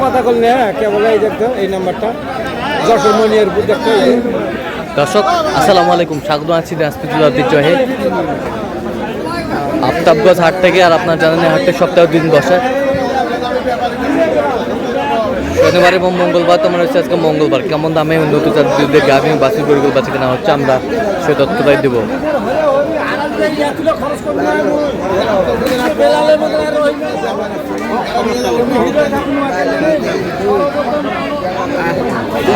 কথা বললে কেবল এই দেখতো এই নাম্বারটা যশোর মনিয়ার দেখতো। দর্শক আসসালামু আলাইকুম, স্বাগত আছি দিনাজপুর জেলার ঐতিহ্যবাহী আফতাবগঞ্জ হাট থেকে। আর আপনার জানেন হাটে সপ্তাহে দিন বসে, শনিবার এবং মঙ্গলবার। তোমার হচ্ছে আজকে মঙ্গলবার। কেমন দামে উন্নত জাতের গাভী বাছুর গরুগুলো বাছুর কেনা হচ্ছে আমরা সে তথ্যটাই দেবো।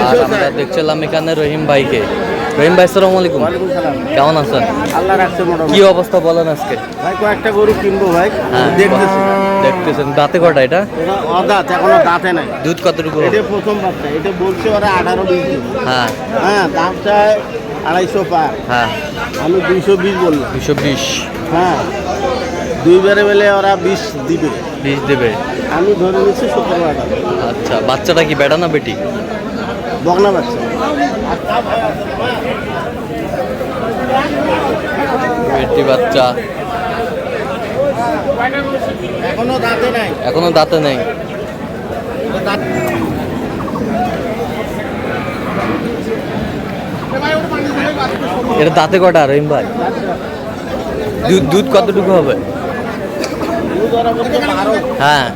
আর আমরা দেখছিলাম এখানে রহিম ভাইকে। রহিম ভাই আসসালামু আলাইকুম, কেমন আছেন? আল্লাহ রাখছে। কি অবস্থা বলেন আজকে? ভাই কয়েকটা গরু কিনবো ভাই। হ্যাঁ দেখতেছেন। দাঁতে কটা এটা? অদাঁত, এখনো দাঁতে নাই। দুধ কতটুকু? এটা প্রথম বাচ্চা। এটা বলছে ওরা 18-20 দিন। হ্যাঁ হ্যাঁ, দাম চায় 250 পার। হ্যাঁ, আমি 220 বললাম। 220। হ্যাঁ, দুইবারে বেলে ওরা 20 দিবে। 20 দেবে। আমি ধরে নিচ্ছি 17 টাকা। আচ্ছা, বাচ্চাটা কি বেটা না বেটি? বকনা বাচ্চা। বেটি বাচ্চা, এখনো দাঁতে নাই। এখনো দাঁতে নেই। এটা দাঁতে কটা রহিম ভাই? দুধ কতটুকু হবে? হ্যাঁ,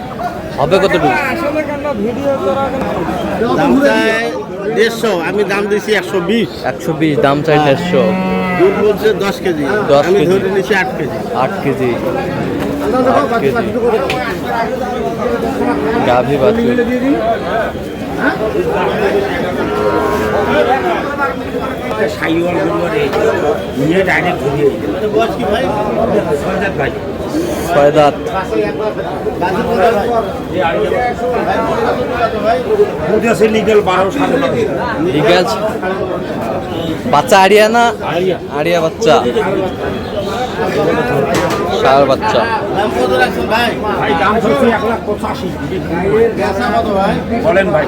হবে কতটুকু? দাম চায় 150, আমি দাম দিয়েছি 120। 120 দাম চাই। 150 দুধ বলছে 10 কেজি। 10 আমি কেজি। ধরে নিচ্ছি 8 কেজি। 8 কেজি। 8 কেজি গাভী বাছুর। ছয় দাঁত। লিগ্যাল বাচ্চা আড়িয়া না? আড়িয়া বাচ্চা, ষাঁড় বাচ্চা। দাম কত রাখছেন ভাই? দাম হচ্ছে 1,85,000। বেচা কত ভাই? বলেন ভাই,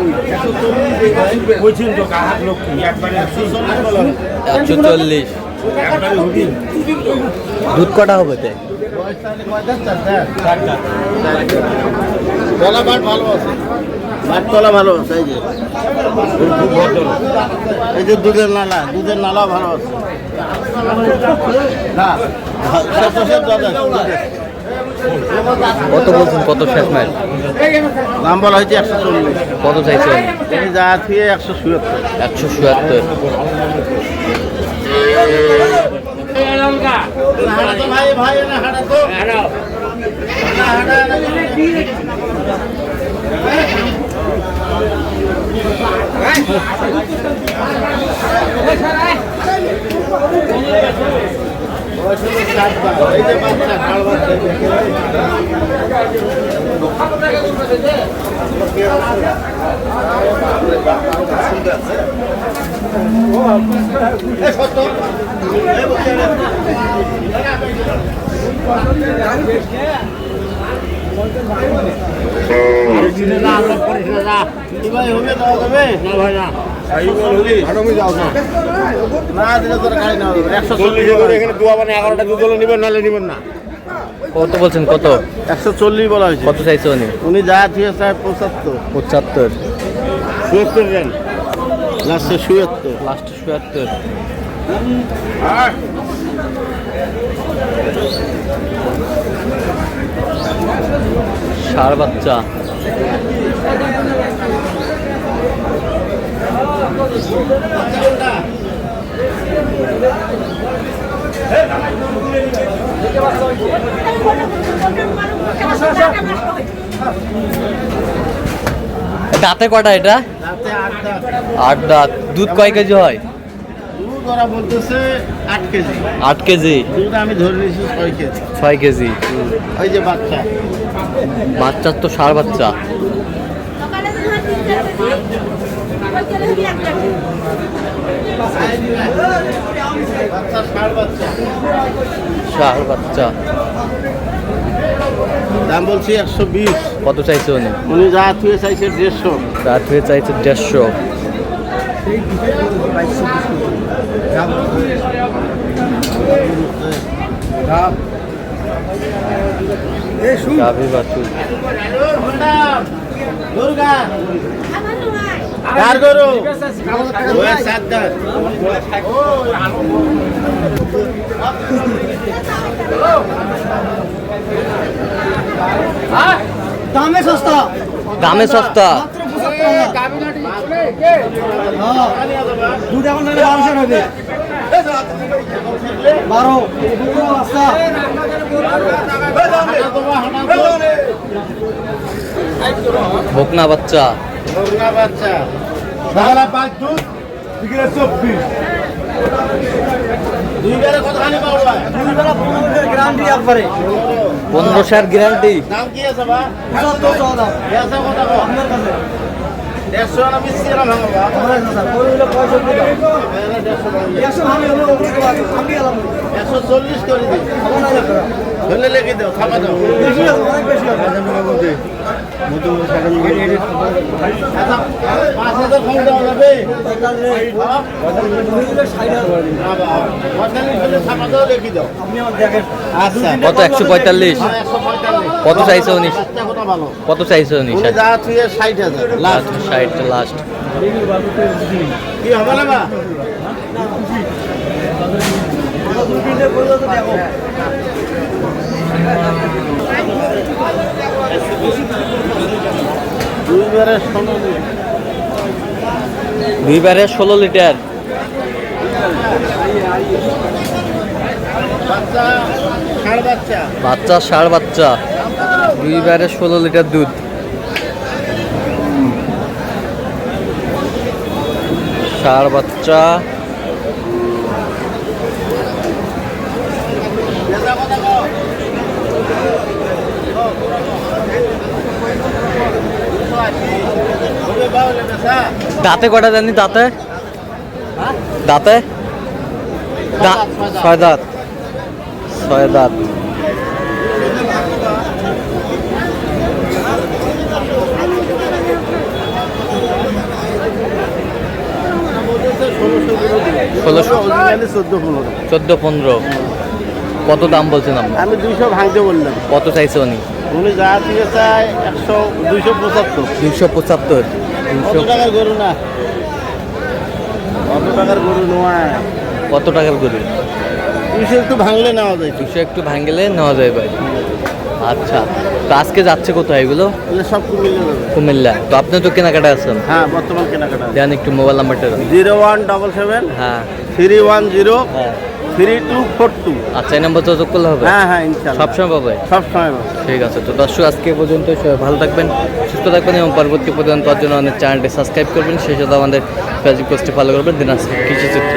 বলছেন তো কাহার লোক কি একবারে 140 বলেন। 140। একবারে হুদিন দুধ কটা হবে তে? তলা বাট ভালো আছে। বাট তলা ভালো আছে। এই যে এই যে দুধের নালা ভালো আছে। না, কত বলছেন? কত শেষ মাইল? দাম বলা হয়েছে 140। কত চাইছেন? তিনি যা থুয়ে 177। 177। ভাই ভাই না হাঁটা তো কত বলছেন? কত? 140 বলা হয়েছে। কত চাইছে উনি? উনি যা থুয়ে চায় 75। 75। 77 দেন। লাস্টে 77। লাস্ট 77। ষাঁড় বাচ্চা। দাঁতে কটা এটা? রাতে 8 দাঁত। 8 দাঁত। দুধ কয় কেজি হয়? দুধ ওরা বলতেছে 8 কেজি। 8 কেজি। দুধ আমি ধরে নিয়েছি 6 কেজি। 6 কেজি। ওই যে বাচ্চা। বাচ্চার তো ষাঁড় বাচ্চা। বাচ্চা ষাঁড় বাচ্চা। ষাঁড় বাচ্চা। দাম বলছি 120। কত চাইছে উনি? উনি যা থুয়ে চাইছে 150। রাত হয়ে চাইছে 150। গাভী বাছুর কার গরু ওই সাত দাঁত দামে সস্তা দামে সস্তা দুধ এখন নাহলে 1200 হবে 12 বকনা বাচ্চা বাচ্চা সকালে 5 দুধ বিকেলে 24 দুই বেলা কতখানি পাওয়া দুইবেলা 15 গ্রাম দিয়ে একবারে 1500 গ্যারান্টি দাম কি আছে বা 75 টাকা দাম দেড়শো কত আপনার কাছে 150 না 20 গ্রাম ভাঙা আমার কাছে স্যার ওই হলো 65 টাকা 100 আমি হলো ওপরে তো আমি গেলাম 140 করে দিই আমার না লাগবে ধরে লেগে দাও থাপা দাও বেশি আছে অনেক বেশি আছে মতো সাড়ে 5000 ফোন দেওয়া যাবে আপনি আমার দেখেন আচ্ছা কত 145 কত চাইছে উনি ভালো কত চাইছে উনি উনি যা তুই 60,000 লাস্ট 60 লাস্ট কি হবে না বা দেখো দুইবারে 16 দুইবারে 16 লিটার বাচ্চা ষাঁড় বাচ্চা বাচ্চা ষাঁড় বাচ্চা দুইবারে 16 লিটার দুধ ষাঁড় বাচ্চা বেচা কথা কও ওরে বাউলে বেচা দাঁতে কটা জানি দাঁতে দাঁতে ছয় দাঁত ছয় দাঁত ষোলোশো 14-15 কত দাম বলছেন আপনি আমি 200 ভাঙতে বললাম কত চাইছে উনি উনি যা দিয়ে চাই 275 275 কত টাকার গরু না কত টাকার গরু নয় কত টাকার গরু 200 একটু ভাঙলে নেওয়া যায় 200 একটু ভাঙলে নেওয়া যায় ভাই আচ্ছা তো আজকে যাচ্ছে কোথায় এগুলো তাহলে সব মিলে যাবে কুমিল্লা তো আপনি তো কেনাকাটা আছেন হ্যাঁ বর্তমান কেনাকাটা দেন একটু মোবাইল নাম্বারটা দেন 0177 হ্যাঁ 310 হ্যাঁ 3242 আচ্ছা এই নাম্বার তো যোগ করলে হবে হ্যাঁ হ্যাঁ ইনশাআল্লাহ সবসময় পাবে সব সময় পাবো। ঠিক আছে তো দর্শক আজকে পর্যন্ত সবাই ভালো থাকবেন সুস্থ থাকবেন এবং পরবর্তী পর্যন্ত জন্য আমাদের চ্যানেলটি সাবস্ক্রাইব করবেন সেই সাথে আমাদের ফেসবুক পেজটি ফলো করবেন দিনাজপুর কৃষি চিত্র